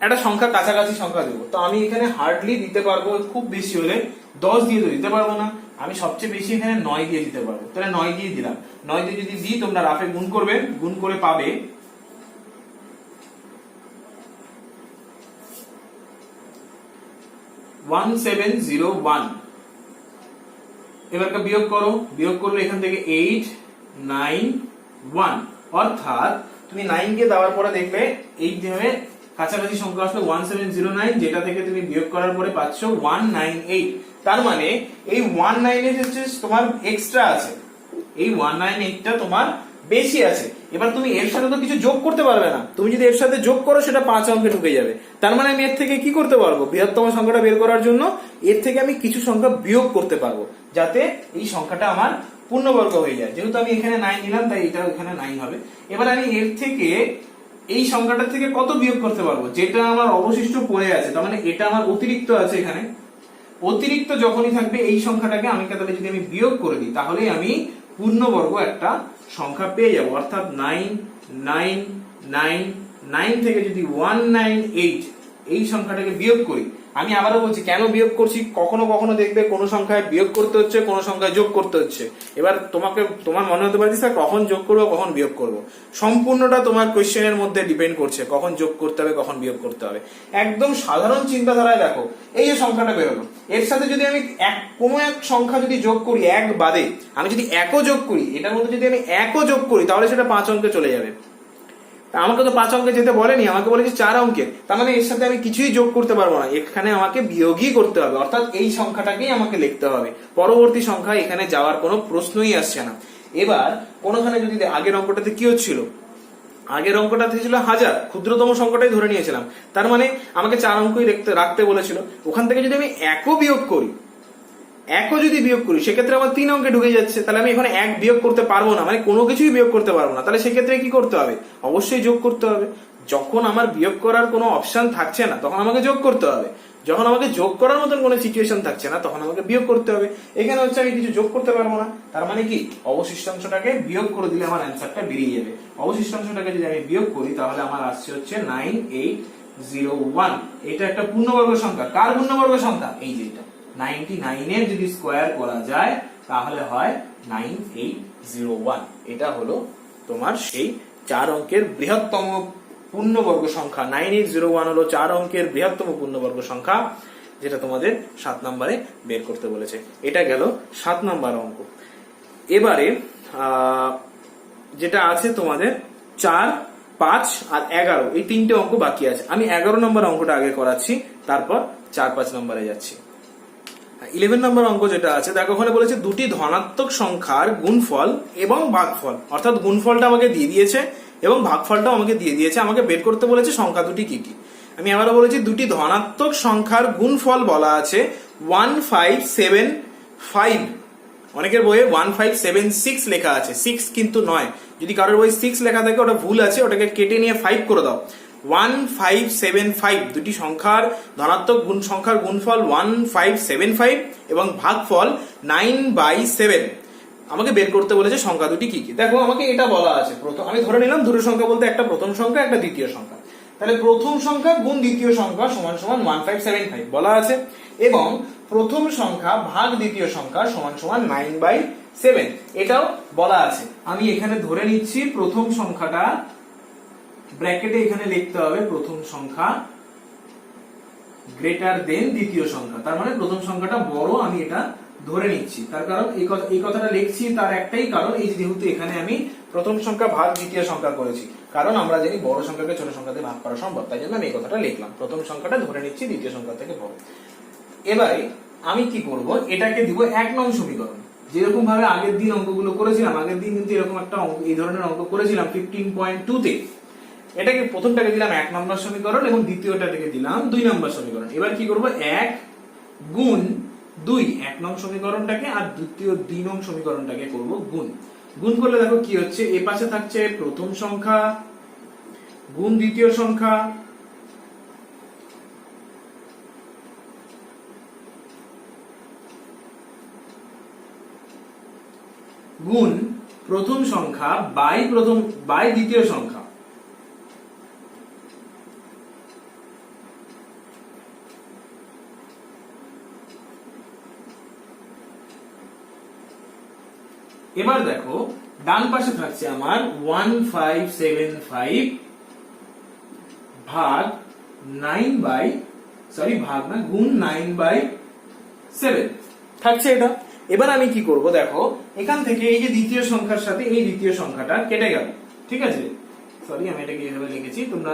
Speaker 1: একটা সংখ্যা কাছাকাছি সংখ্যা দেবো। তো আমি এখানে হার্ডলি দিতে পারবো, খুব বেশি হলে 10 দিয়ে তো দিতে পারবো না, আমি সবচেয়ে বেশি এখানে 9 দিয়ে দিতে পারবো। তাহলে 9 দিয়ে দিলাম। 9 দিয়ে যদি দিই তোমরা রাফে গুণ করবে, গুণ করে পাবে 1701। এবারটা বিয়োগ করো, বিয়োগ করলে এখান থেকে 891, অর্থাৎ তুমি 9 কে দেওয়ার পরে দেখবে এইভাবে কাছাকাছি সংখ্যা আসলো 1709, যেটা থেকে তুমি বিয়োগ করার পরে পাচ্ছ 198। তার মানে এই 198 হচ্ছে তোমার এক্সট্রা আছে, এই 198টা তোমার বেশি আছে। এবার তুমি এর সাথে তো কিছু যোগ করতে পারবে না, তুমি যদি এর সাথে যোগ করো সেটা 5 অঙ্কে ঢুকে যাবে। তার মানে আমি এর থেকে কি করতে পারবো? বৃহত্তম সংখ্যাটা বের করার জন্য এর থেকে আমি কিছু সংখ্যা বিয়োগ করতে পারবো, যাতে এই সংখ্যাটা আমার পূর্ণবর্গ হয়ে যায়। যেহেতু আমি এখানে 9 নিলাম তাই এটা এখানে 9 হবে। এবার আমি এর থেকে এই সংখ্যাটা থেকে কত বিয়োগ করতে পারবো? যেটা আমার অবশিষ্ট পড়ে আছে, তার মানে এটা আমার অতিরিক্ত আছে এখানে। অতিরিক্ত যখনই থাকবে এই সংখ্যাটাকে আমি তাহলে যদি আমি বিয়োগ করে দিই তাহলে আমি পূর্ণবর্গ একটা সংখ্যা পেয়ে যাবো। অর্থাৎ 9999 থেকে যদি 198 এই সংখ্যাটাকে বিয়োগ করি, আমি আবারও বলছি কেন বিয়োগ করছি। কখনো কখনো দেখবে কোনো সংখ্যায় বিয়োগ করতে হচ্ছে, কোনো সংখ্যায় যোগ করতে হচ্ছে। এবার তোমার মনে হতে পারে স্যার কখন যোগ করবো কখন বিয়োগ করবো, সম্পূর্ণটা তোমার কোয়েশ্চেনের মধ্যে ডিপেন্ড করছে কখন যোগ করতে হবে কখন বিয়োগ করতে হবে। একদম সাধারণ চিন্তাধারায় দেখো, এই যে সংখ্যাটা বেরোলো, এর সাথে যদি আমি কোনো এক সংখ্যা যদি যোগ করি, এক বাদে আমি যদি একও যোগ করি, এটার মধ্যে যদি আমি একও যোগ করি তাহলে সেটা 5 অঙ্কে চলে যাবে। আমাকে তো 5 অঙ্কে যেতে বলেনি, আমাকে বলেছে 4 অঙ্কের। তার মানে এর সাথে আমি কিছুই যোগ করতে পারবো না, এখানে আমাকে বিয়োগই করতে হবে। অর্থাৎ এই সংখ্যাটাকেই আমাকে লিখতে হবে, পরবর্তী সংখ্যা এখানে যাওয়ার কোনো প্রশ্নই আসছে না। এবার কোনোখানে যদি আগের অঙ্কটাতে কি হচ্ছিল, আগের অঙ্কটাতে ছিল 1000, ক্ষুদ্রতম সংখ্যাটাই ধরে নিয়েছিলাম। তার মানে আমাকে 4 অঙ্কই রাখতে বলেছিল। ওখান থেকে যদি আমি একও বিয়োগ করি, সেক্ষেত্রে আমার 3 অঙ্কে ঢুকে যাচ্ছে। তাহলে আমি এখানে 1 বিয়োগ করতে পারবো না, মানে কোনো কিছুই বিয়োগ করতে পারবো না। তাহলে সেক্ষেত্রে কি করতে হবে? অবশ্যই যোগ করতে হবে। যখন আমার বিয়োগ করার কোনো অপশন থাকছে না তখন আমাকে যোগ করতে হবে, যখন আমাকে যোগ করার মতন কোনো সিচুয়েশন থাকছে না তখন আমাকে বিয়োগ করতে হবে। এখানে হচ্ছে আমি কিছু যোগ করতে পারবো না, তার মানে কি অবশিষ্টাংশটাকে বিয়োগ করে দিলে আমার অ্যান্সারটা বেরিয়ে যাবে। অবশিষ্টাংশটাকে যদি আমি বিয়োগ করি তাহলে আমার আসছে হচ্ছে 9801। এটা একটা পূর্ণবর্গ সংখ্যা। কার পূর্ণবর্গ সংখ্যা? এই যে এটা 99 এর যদি স্কোয়ার করা যায় তাহলে হয় 9801। এটা হলো তোমার সেই 4 অঙ্কের বৃহত্তম পূর্ণবর্গ সংখ্যা। 9801 হলো 4 অঙ্কের বৃহত্তম পূর্ণবর্গ সংখ্যা, যেটা তোমাদের 7 নম্বরে বের করতে বলেছে। এটা গেল 7 নম্বর অঙ্ক। এবারে যেটা আছে তোমাদের 4, 5 আর 11, এই 3টে অঙ্ক বাকি আছে। আমি 11 নম্বর অঙ্কটা আগে করাচ্ছি, তারপর 4, 5 নম্বরে যাচ্ছি। 11 নম্বর অঙ্ক যেটা আছে দেখো, ওখানে বলেছে দুটি ধনাত্মক সংখ্যার গুণফল এবং ভাগফল, অর্থাৎ গুণফলটা আমাকে দিয়ে দিয়েছে এবং ভাগফলটাও আমাকে দিয়ে দিয়েছে। আমাকে বের করতে বলেছে সংখ্যা দুটি কি কি। আমি আবারও বলেছি দুটি ধনাত্মক সংখ্যার গুণফল বলা আছে 1575। অনেকের বইয়ে 1576 লেখা আছে, 6 কিন্তু নয়। যদি কারোর বই 6 লেখা থাকে ওটা ভুল আছে, ওটাকে কেটে নিয়ে 5 করে দাও। 1575 দুটি সংখ্যার ধনাত্মক সংখ্যার গুণফল 1575 এবং ভাগফল 9/7। আমাকে বের করতে বলেছে সংখ্যা দুটি কি কি। দেখো আমাকে এটা বলা আছে, প্রথম আমি ধরে নিলাম দুটো সংখ্যা বলতে একটা প্রথম সংখ্যা একটা দ্বিতীয় সংখ্যা। তাহলে প্রথম সংখ্যা গুণ দ্বিতীয় সংখ্যা সমান সমান 1575 বলা আছে, এবং প্রথম সংখ্যা ভাগ দ্বিতীয় সংখ্যা সমান সমান 9/7 এটাও বলা আছে। আমি এখানে ধরে নিচ্ছি প্রথম সংখ্যাটা ব্র্যাকেটে এখানে লিখতে হবে প্রথম সংখ্যা গ্রেটার দেন দ্বিতীয় সংখ্যা, তার মানে প্রথম সংখ্যাটা বড়, আমি এটা ধরে নিচ্ছি। তার কারণ এই কথাটা লিখছি তার একটাই কারণ, এই যেহেতু এখানে আমি প্রথম সংখ্যা ভাগ দ্বিতীয় সংখ্যা করেছি, কারণ আমরা জানি বড় সংখ্যাকে ছোট সংখ্যাতে ভাগ করা সম্ভব, তাই জন্য আমি এই কথাটা লিখলাম। প্রথম সংখ্যাটা ধরে নিচ্ছি দ্বিতীয় সংখ্যা থেকে বড়। এবারে আমি কি করব, এটাকে দিব 1 নং সমীকরণ। যেরকম ভাবে আগের দিন অঙ্কগুলো করেছিলাম, আগের দিন কিন্তু এরকম একটা এই ধরনের অঙ্ক করেছিলাম 15.2 তে। এটাকে প্রথমটাকে দিলাম 1 নম্বর সমীকরণ এবং দ্বিতীয়টাকে দিলাম 2 নম্বর সমীকরণ। এবার কি করব, 1 গুণ 2, 1 নং সমীকরণটাকে আর দ্বিতীয় 2 নং সমীকরণটাকে করব গুণ। গুণ করলে দেখো কি হচ্ছে, এ পাশে থাকছে প্রথম সংখ্যা গুণ দ্বিতীয় সংখ্যা, গুণ প্রথম সংখ্যা বাই দ্বিতীয় সংখ্যা। এবার দেখো ডান পাশে থাকছে আমার 1575 ভাগ 9/7 থাকছে এটা। এবার আমি কি করব, দেখো এখান থেকে এই যে দ্বিতীয় সংখ্যার সাথে এই দ্বিতীয় সংখ্যাটা কেটে গেল, ঠিক আছে। সরি, আমি এটাকে এইভাবে লিখেছি, তোমরা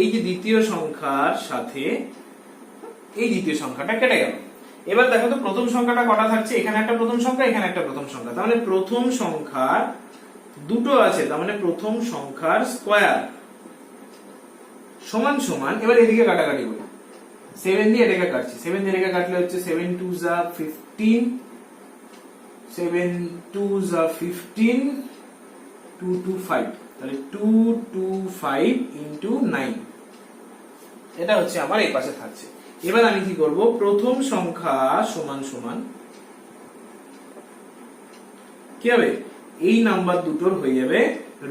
Speaker 1: এই যে দ্বিতীয় সংখ্যার সাথে এই দ্বিতীয় সংখ্যাটা কেটে গেল। এবার দেখো তো প্রথম সংখ্যাটা কটা থাকছে, এখানে একটা প্রথম সংখ্যা এখানে একটা প্রথম সংখ্যা, তার মানে প্রথম সংখ্যার দুটো আছে, তার মানে প্রথম সংখ্যার স্কয়ার সমান সমান, এবার এদিকে কাটাকাটি করি, 7 দিয়ে এটাকে কাটছি, 7 দিয়ে এটাকে কাটলে হচ্ছে 7 2 যা 15, 7 2 যা 15, 2 2 5, তাহলে 2 2 5 ইনটু 9, এটা হচ্ছে আমার এই পাশে থাকছে। এবার আমি কি করব, প্রথম সংখ্যা সমান সমান কি হবে, এই নাম্বার দুটোর হয়ে যাবে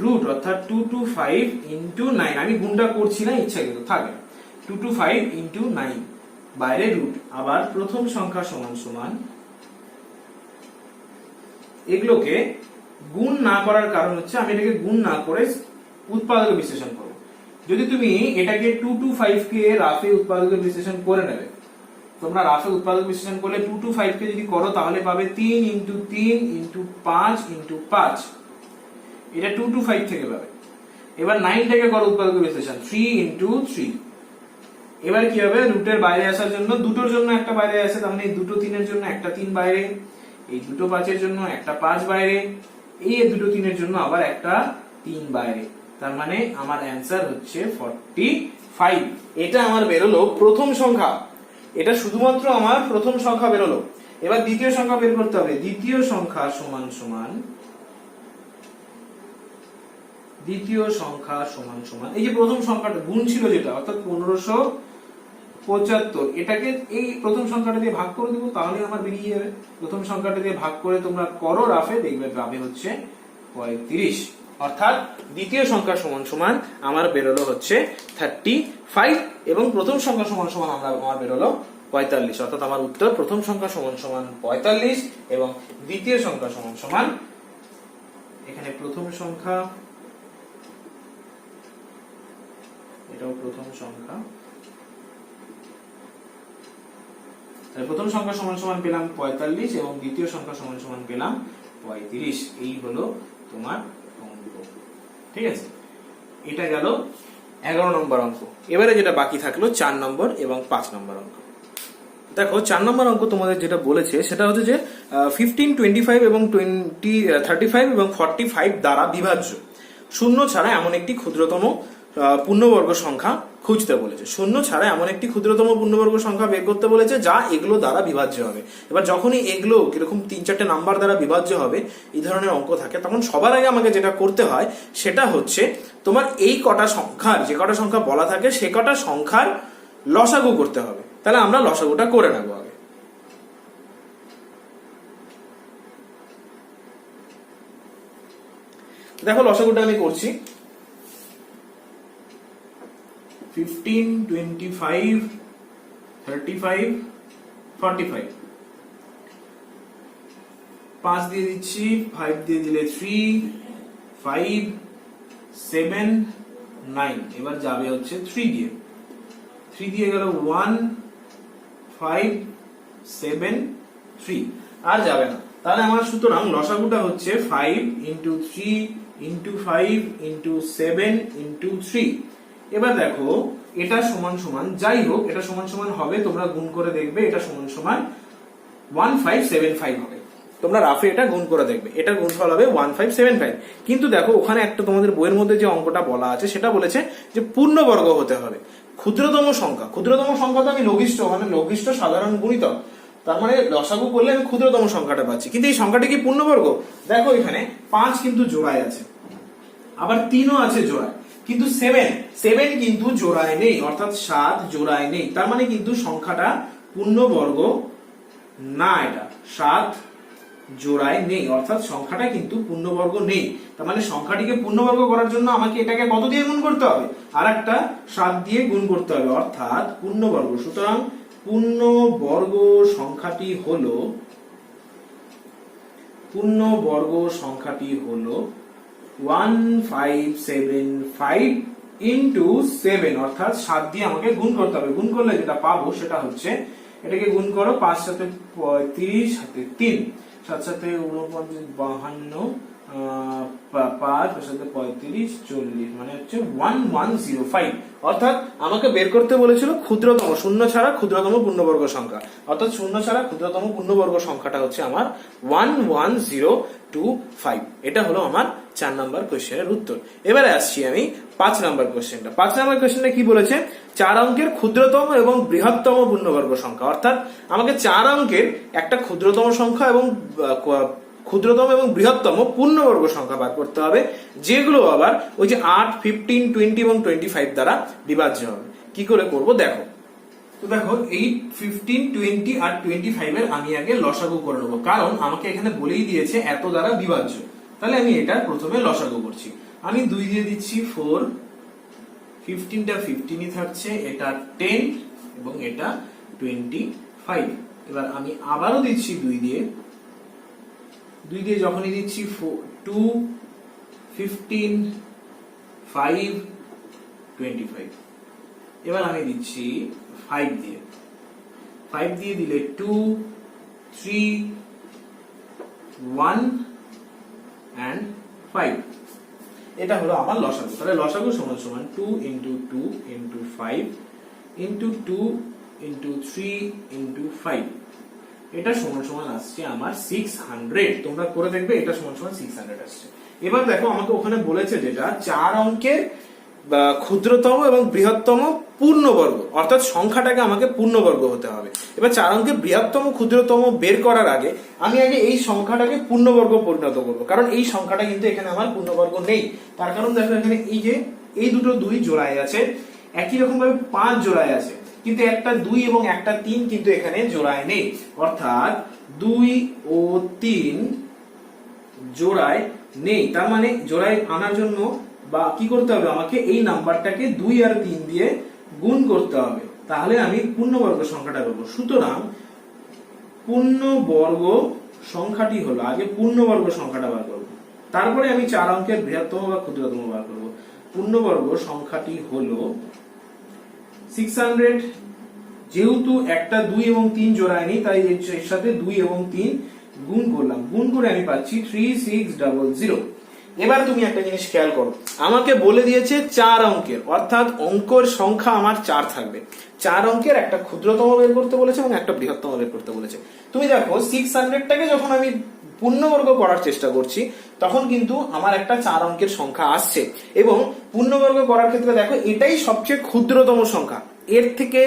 Speaker 1: রুট, অর্থাৎ 2 2 5 ইনটু 9। আমি গুণটা করছি না, ইচ্ছা কিন্তু থাকে 2 2 5 ইনটু 9 বাইরে রুট। আবার প্রথম সংখ্যা সমান সমান, এগুলোকে গুণ না করার কারণ হচ্ছে আমি এটাকে গুণ না করে উৎপাদক বিশ্লেষণ করব। যদি তুমি এটাকে 2 2 5 কে রাফে উৎপাদক বিশ্লেষণ করে নেবে, তোমরা রাফে উৎপাদক বিশ্লেষণ করলে 2 2 5 কে যদি করো তাহলে পাবে 3 ইনটু 3 ইনটু 5 ইনটু 5, এটা 2 2 5 থেকে পাবে। এবার 9 থেকে করো উৎপাদক বিশ্লেষণ, 3 ইনটু 3। এবার কি হবে, রুটের বাইরে আসার জন্য দুটোর জন্য একটা বাইরে আসে, তার মানে এই দুটো 3 এর জন্য একটা 3 বাইরে, এই দুটো 5 এর জন্য একটা 5 বাইরে, এই দুটো 3 এর জন্য আবার একটা 3 বাইরে, তার মানে আমার অ্যান্সার হচ্ছে 45। এটা আমার বেরোলো প্রথম সংখ্যা, এটা শুধুমাত্র আমার প্রথম সংখ্যা বেরোলো। এবার দ্বিতীয় সংখ্যা বের করতে হবে। দ্বিতীয় সংখ্যা সমান সমান, দ্বিতীয় সংখ্যা সমান সমান এই যে প্রথম সংখ্যাটা গুণ ছিল যেটা অর্থাৎ 1575, এটাকে এই প্রথম সংখ্যাটা দিয়ে ভাগ করে দেবো, তাহলে আমার বেরিয়ে যাবে। প্রথম সংখ্যাটা দিয়ে ভাগ করে তোমরা করো রাফে, দেখবে রাফে হচ্ছে 35, অর্থাৎ দ্বিতীয় সংখ্যা সমান সমান আমার বেরোলো হচ্ছে 35 এবং প্রথম সংখ্যা সমান সমান আমার বেরোলো 45, অর্থাৎ আমার উত্তর প্রথম সংখ্যা সমান সমান 45 এবং দ্বিতীয় সংখ্যা সমান সমান, এখানে প্রথম সংখ্যা, এটাও প্রথম সংখ্যা, প্রথম সংখ্যা সমান সমান পেলাম 45 এবং দ্বিতীয় সংখ্যা সমান সমান পেলাম 35। এই হলো তোমার অঙ্ক, ঠিক আছে। এটা গেল 11 নম্বর অঙ্ক। এবারে যেটা বাকি থাকলো 4 নম্বর এবং 5 নম্বর অঙ্ক। দেখো 4 নম্বর অঙ্ক তোমাদের যেটা বলেছে সেটা হচ্ছে যে 15, 25 এবং 35 এবং 45 দ্বারা বিভাজ্য শূন্য ছাড়া এমন একটি ক্ষুদ্রতম পূর্ণবর্গ সংখ্যা খুঁজতে বলেছে। শূন্য ছাড়া এমন একটি ক্ষুদ্রতম পূর্ণবর্গ সংখ্যা বের করতে বলেছে যা এগুলো দ্বারা বিভাজ্য হবে। এবার যখনই এগুলো কিরকম 3-4টে নাম্বার দ্বারা বিভাজ্য হবে, এই ধরনের অঙ্ক থাকে, তখন সবার আগে আমাকে যেটা করতে হয় সেটা হচ্ছে তোমার এই কটা সংখ্যার, যে কটা সংখ্যা বলা থাকে সে কটা সংখ্যার লসাগু করতে হবে। তাহলে আমরা লসাগুটা করে নেবো আগে। দেখো লসাগুটা আমি করছি। 15, 25, 35, 45, 5 দিয়ে দিচ্ছি, 5 দিয়ে দিলে 3, 5, 7, 9, এবার যাবে হচ্ছে 3 দিয়ে, 3 দিয়ে গেল 1, 5, 7, 3, আর যাবে না। তাহলে আমার সুতরাং লসাগুটা হচ্ছে 5 into 3 into 5 into 7 into 3। এবার দেখো এটা সমান সমান, যাই হোক এটা সমান সমান হবে, তোমরা গুণ করে দেখবে এটা সমান সমান 1575 হবে। তোমরা রাফে এটা গুণ করে দেখবে, এটার গুণফল হবে 1575। কিন্তু দেখো ওখানে একটা তোমাদের বইয়ের মধ্যে যে অঙ্কটা বলা আছে সেটা বলেছে যে পূর্ণবর্গ হতে হবে। ক্ষুদ্রতম সংখ্যা, ক্ষুদ্রতম সংখ্যা তো আমি লঘিষ্ঠ, মানে লঘিষ্ঠ সাধারণ গুণিতক, তার মানে লসাগু করলে আমি ক্ষুদ্রতম সংখ্যাটা পাচ্ছি। কিন্তু এই সংখ্যাটা কি পূর্ণবর্গ? দেখো এখানে 5 কিন্তু জোড়ায় আছে, আবার 3ও আছে জোড়ায়, কিন্তু 7 কিন্তু জোড়ায় নেই, অর্থাৎ 7 জোড়ায় নেই। তার মানে কিন্তু সংখ্যাটা পূর্ণবর্গ না, এটা 7 জোড়ায় নেই, অর্থাৎ সংখ্যাটা কিন্তু পূর্ণবর্গ নেই। তার মানে সংখ্যাটিকে পূর্ণবর্গ করার জন্য আমাকে এটাকে কত দিয়ে গুণ করতে হবে? আর একটা 7 দিয়ে গুণ করতে হবে, অর্থাৎ পূর্ণবর্গ। সুতরাং পূর্ণবর্গ সংখ্যাটি হলো 1575 ইন্টু 7, অর্থাৎ 7 দিয়ে আমাকে গুণ করতে হবে। গুণ করলে যেটা পাবো সেটা হচ্ছে, এটাকে গুণ করো, 5 7 35, 3 7 7 49, 52, 5 7 35, 40, মানে হচ্ছে 1105। অর্থাৎ আমাকে বের করতে বলেছিল ক্ষুদ্রতম, শূন্য ছাড়া ক্ষুদ্রতম পূর্ণবর্গ সংখ্যা, অর্থাৎ শূন্য ছাড়া ক্ষুদ্রতম পূর্ণবর্গ সংখ্যাটা হচ্ছে আমার 11025। এটা হলো আমার 4 নাম্বার কোশ্চেনের উত্তর। এবারে আসছি আমি 5 নাম্বার কোশ্চেনটা। 5 নাম্বার কোশ্চেনটা কি বলেছে? 4 অঙ্কের ক্ষুদ্রতম এবং বৃহত্তম পূর্ণবর্গ সংখ্যা, অর্থাৎ আমাকে 4 অঙ্কের একটা ক্ষুদ্রতম সংখ্যা এবং ক্ষুদ্রতম এবং বৃহত্তম পূর্ণবর্গ সংখ্যা বার করতে হবে, যেগুলো আবার ওই যে 8, 15, 20 এবং 25 দ্বারা বিভাজ্য হবে। কি করে করব দেখো। তো দেখো 8, 15, 20 আর 25 এর আমি আগে লসাগু করে নেবো, কারণ আমাকে এখানে বলেই দিয়েছে এত দ্বারা বিভাজ্য। তাহলে আমি এটা প্রথমে লসাগু করছি। আমি 2 দিয়ে দিচ্ছি 4, 15টা 15ই থাকছে, এটা 10 এবং এটা 25। এবার আমি আবারও দিচ্ছি 2 দিয়ে যখনই দিচ্ছি 2, 15, 5, 25। এবার আমি দিচ্ছি 5 দিয়ে দিলে 2, 3, 1 and 5। এটা হলো আমার লসাগু। তাহলে লসাগু সমান সমান 2 into 2 into 5 into 2 into 3 into 5। এটা সমান সমান আসছে আমার 600। তোমরা করে দেখবে এটা সমান সমান 600 আসছে। এবার দেখো আমাকে ওখানে বলেছে যেটা 4 অঙ্কের ক্ষুদ্রতম এবং বৃহত্তম পূর্ণবর্গ, অর্থাৎ সংখ্যাটাকে আমাকে পূর্ণবর্গ হতে হবে। এবার 4 অঙ্কের বৃহত্তম ক্ষুদ্রতম বের করার আগে আমি আগে এই সংখ্যাটাকে পূর্ণবর্গ পরিণত করবো, কারণ এই সংখ্যাটা কিন্তু এখানে আমার পূর্ণবর্গ নেই। তার কারণ দেখো এখানে এই যে এই দুটো 2 জোড়ায় আছে, একই রকম ভাবে 5 জোড়ায় আছে, কিন্তু একটা 2 এবং একটা 3 কিন্তু এখানে জোড়ায় নেই, অর্থাৎ 2 ও 3 জোড়ায় নেই। তার মানে জোড়ায় আনার জন্য বা কি করতে হবে, আমাকে এই নাম্বারটাকে 2 আর 3 দিয়ে গুণ করতে হবে, তাহলে আমি পূর্ণবর্গ সংখ্যাটা পাবো। সুতরাং পূর্ণবর্গ সংখ্যাটি হলো, আগে পূর্ণবর্গ সংখ্যাটা বার করবো, তারপরে আমি 4 অঙ্কের বৃহত্তম বা ক্ষুদ্রতম বার করবো। পূর্ণবর্গ সংখ্যাটি হলো 600। যেহেতু একটা 2 এবং 3 জোড়ায় নেই, তাই এর সাথে 2 এবং 3 গুণ করলাম, গুণ করে আমি পাচ্ছি 3600। এবার তুমি একটা জিনিস খেয়াল করো, আমাকে বলে দিয়েছে 4 অঙ্কের, অর্থাৎ অঙ্কের সংখ্যা আমার 4 থাকবে। 4 অঙ্কের একটা ক্ষুদ্রতম বের করতে বলেছে এবং একটা বৃহত্তম বের করতে বলেছে। তুমি দেখো 600টাকে যখন আমি পূর্ণবর্গ করার চেষ্টা করছি, তখন কিন্তু আমার একটা 4 অঙ্কের সংখ্যা আসছে, এবং পূর্ণবর্গ করার ক্ষেত্রে দেখো এটাই সবচেয়ে ক্ষুদ্রতম সংখ্যা, এর থেকে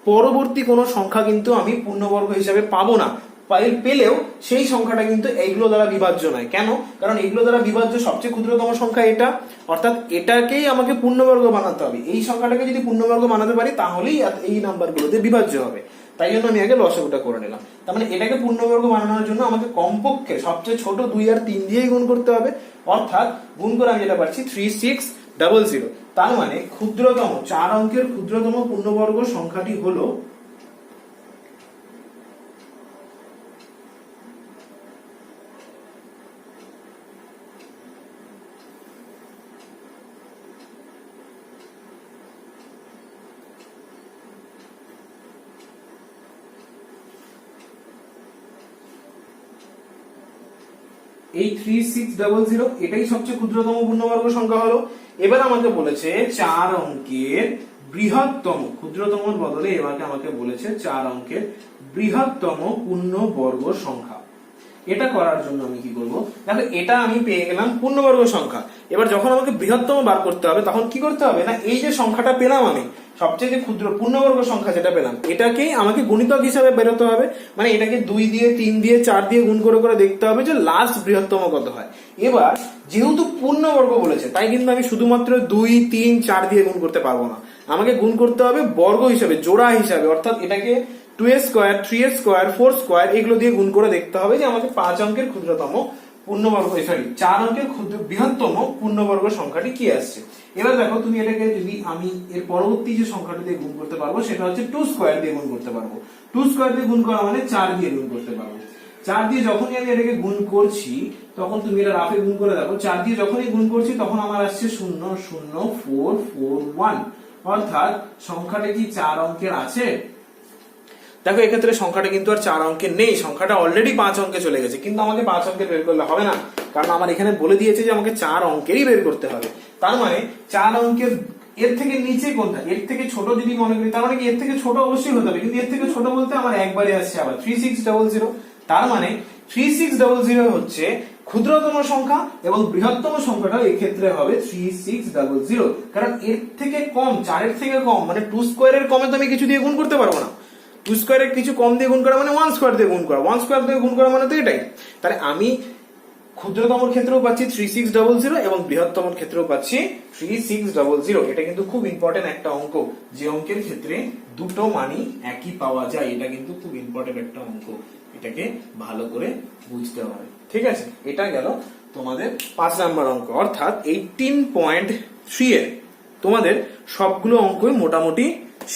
Speaker 1: পরবর্তী কোনো সংখ্যা কিন্তু আমি পূর্ণবর্গ হিসাবে পাবো না। পেলেও সেই সংখ্যাটা কিন্তু এইগুলো দ্বারা বিভাজ্য নয়। কেন? কারণ এগুলো দ্বারা বিভাজ্য সবচেয়ে ক্ষুদ্রতম সংখ্যা এটা, অর্থাৎ এটাকেই আমাকে পূর্ণবর্গ বানাতে হবে। এই সংখ্যাটাকে যদি পূর্ণবর্গ বানাতে পারি তাহলেই এই নাম্বারগুলোতে বিভাজ্য হবে। তাই জন্য আমি আগে লসাগুটা করে নিলাম। তার মানে এটাকে পূর্ণবর্গ বানানোর জন্য আমাকে কমপক্ষে সবচেয়ে ছোট 2 আর 3 দিয়েই গুণ করতে হবে, অর্থাৎ গুণ করে আমি যেটা পাচ্ছি 3600। তার মানে ক্ষুদ্রতম 4 অঙ্কের ক্ষুদ্রতম পূর্ণবর্গ সংখ্যাটি হলো এই 3600, এটাই সবচেয়ে ক্ষুদ্রতম পূর্ণবর্গ সংখ্যা হলো। এবার আমাকে বলেছে 4 অঙ্কের বৃহত্তম, ক্ষুদ্রতমর বদলে এবারে আমাকে বলেছে 4 অঙ্কের বৃহত্তম পূর্ণবর্গ সংখ্যা। এটা করার জন্য আমি কি করব, দেখো এটা আমি পেয়ে গেলাম পূর্ণবর্গ সংখ্যা। এবার যখন আমাকে বৃহত্তম বার করতে হবে, তখন কি করতে হবে না, এই যে সংখ্যাটা পেলাম আমি সবচেয়ে ক্ষুদ্র পূর্ণবর্গ সংখ্যা যেটা পেলাম, এটাকেই আমাকে গুণিতক হিসাবে বেরোতে হবে। মানে এটাকে 2 দিয়ে 3 দিয়ে 4 দিয়ে গুণ করে করে দেখতে হবে যে লাস্ট বৃহত্তম কত হয়। এবার যেহেতু পূর্ণবর্গ বলেছে, তাই কিন্তু আমি শুধুমাত্র 2, 3, 4 দিয়ে গুণ করতে পারবো না, আমাকে গুণ করতে হবে বর্গ হিসাবে, জোড়া হিসাবে, অর্থাৎ এটাকে 2a square, 3a square, 4 square এগুলো দিয়ে গুণ করে দেখতে হবে যে আমাকে 5 অঙ্কের ক্ষুদ্রতম পূর্ণবর্গ, সরি 4 অঙ্কের বৃহত্তম পূর্ণবর্গ সংখ্যাটি কি আসছে। এবার দেখো তুমি এটাকে যদি আমি এর পরবর্তী যে সংখ্যাটা দিয়ে গুণ করতে পারবো সেটা হচ্ছে 2 স্কয়ার দিয়ে গুণ করতে পারবো। 2 স্কয়ার দিয়ে গুণ করা মানে 4 দিয়ে গুণ করতে পারবো। 4 দিয়ে যখনই আমি এটাকে গুণ করছি, তখন তুমি এটা রাফে গুণ করে দেখো, 4 দিয়ে যখনই গুণ করছি তখন আমার আসছে 00441, অর্থাৎ সংখ্যাটা কি 4 অঙ্কের আছে। দেখো এক্ষেত্রে সংখ্যাটা কিন্তু আর 4 অঙ্কের নেই, সংখ্যাটা অলরেডি 5 অঙ্কে চলে গেছে, কিন্তু আমাকে 5 অঙ্কের বের করলে হবে না, কারণ আমার এখানে বলে দিয়েছে যে আমাকে 4 অঙ্কেরই বের করতে হবে। তার মানে 4 অঙ্কের এর থেকে নিচে কোনটা, এর থেকে ছোট যদি মনে করি, তার মানে কি এর থেকে ছোট অবশ্যই হতে হবে, কিন্তু এর থেকে ছোট বলতে আমার একবারে আসছে আবার 3600। তার মানে 3600 হচ্ছে ক্ষুদ্রতম সংখ্যা এবং বৃহত্তম সংখ্যাটা এক্ষেত্রে হবে 3600, কারণ এর থেকে কম, 4 এর থেকে কম মানে 2 স্কয়ারের কমে তো আমি কিছু দিয়ে গুণ করতে পারবো না। 2 স্কয়ারের কিছু কম দিয়ে গুণ করা মানে 1 স্কয়ার দিয়ে গুণ করা, 1 স্কয়ার দিয়ে গুণ করা মানে তো এটাই। তাহলে আমি ক্ষুদ্রতম ক্ষেত্রেও পাচ্ছি 3600 এবং বৃহত্তম ক্ষেত্রেও পাচ্ছি 3600। এটা কিন্তু খুব ইম্পর্টেন্ট একটা অঙ্ক, যে অঙ্কের ক্ষেত্রে দুটো মানই একই পাওয়া যায়, এটা কিন্তু খুব ইম্পর্টেন্ট একটা অঙ্ক, এটাকে ভালো করে বুঝতে হবে। ঠিক আছে, এটা গেল তোমাদের 5 নাম্বার অঙ্ক, অর্থাৎ 18.3 এর তোমাদের সবগুলো অঙ্কই মোটামুটি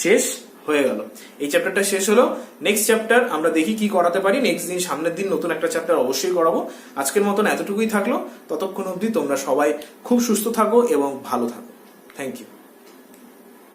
Speaker 1: শেষ হয়ে গেল। এই চ্যাপ্টারটা শেষ হলো। নেক্সট চ্যাপ্টার আমরা দেখি কি করাতে পারি, নেক্সট দিন সামনের দিন নতুন একটা চ্যাপ্টার অবশ্যই করাবো। আজকের মতন এতটুকুই থাকলো, ততক্ষণ অবধি তোমরা সবাই খুব সুস্থ থাকো এবং ভালো থাকো। Thank you.